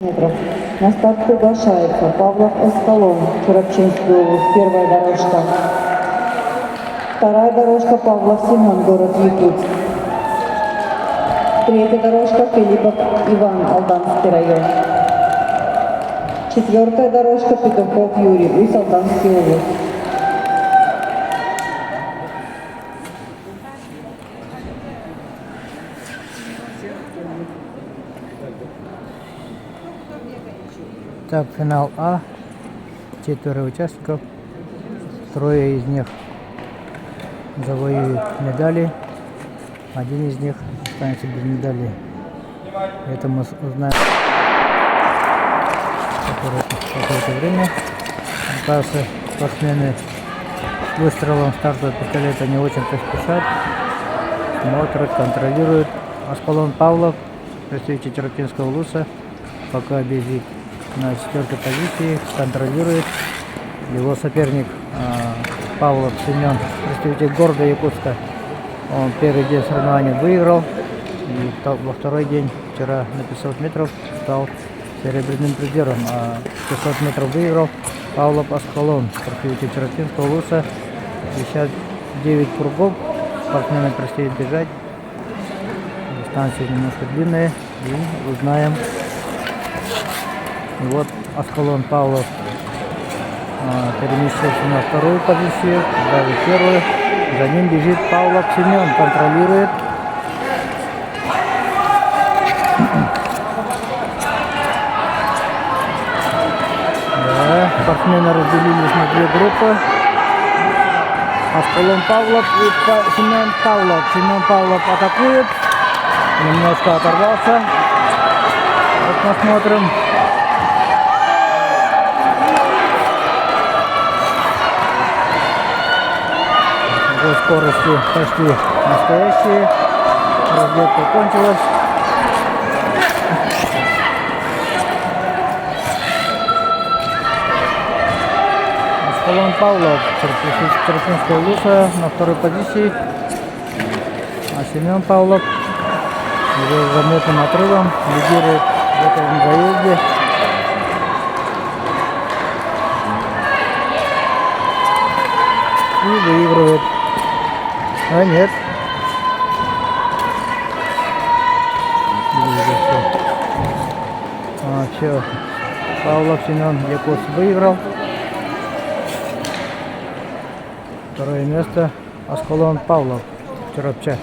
метров. На старт приглашается Павлов Эскалон, Черепчинский область, первая дорожка. Вторая дорожка Павлов Семен, город Якутск. Третья дорожка Филиппов Иван, Алданский район. Четвертая дорожка Петухов Юрий, Усть, Алданский область. Так, финал А. 4 участников. 3 из них завоюют медали. 1 из них останется без медалей. Это мы узнаем какое-то время. Оказывается, спортсмены с выстрелом стартового пистолета не очень-то спешат. Смотрят, контролируют. Аскалон Павлов, представитель Черепчинского улуса, пока бежит на 4-й позиции, контролирует. Его соперник Павлов Семен, представитель города Якутска, он первый день соревнований выиграл. И во второй день, вчера на 500 метров, стал серебряным призером. А 500 метров выиграл Павлов Аскалон, представитель Черепчинского улуса. 59 кругов спортсменам предстоит бежать. Дистанция немножко длинная, и узнаем. И вот Аскалон Павлов переместился на 2-ю позицию, даже 1-ю. За ним бежит Павлов Семен, контролирует. Да, спортсмены разделились на 2 группы. Аскалон Павлов и Семен Павлов. Семен Павлов атакует. Немножко оторвался. Вот посмотрим. Скорости почти настоящие. Разлетка кончилась. Аскалон Павлов, Черепчинского улуса, на 2-й позиции. А Семен Павлов уже заметным отрывом лидирует в этом заезде. И выигрывает. А нет. Все. Павлов Семен Якутск выиграл. 2-е место Аскалон Павлов, Черепча.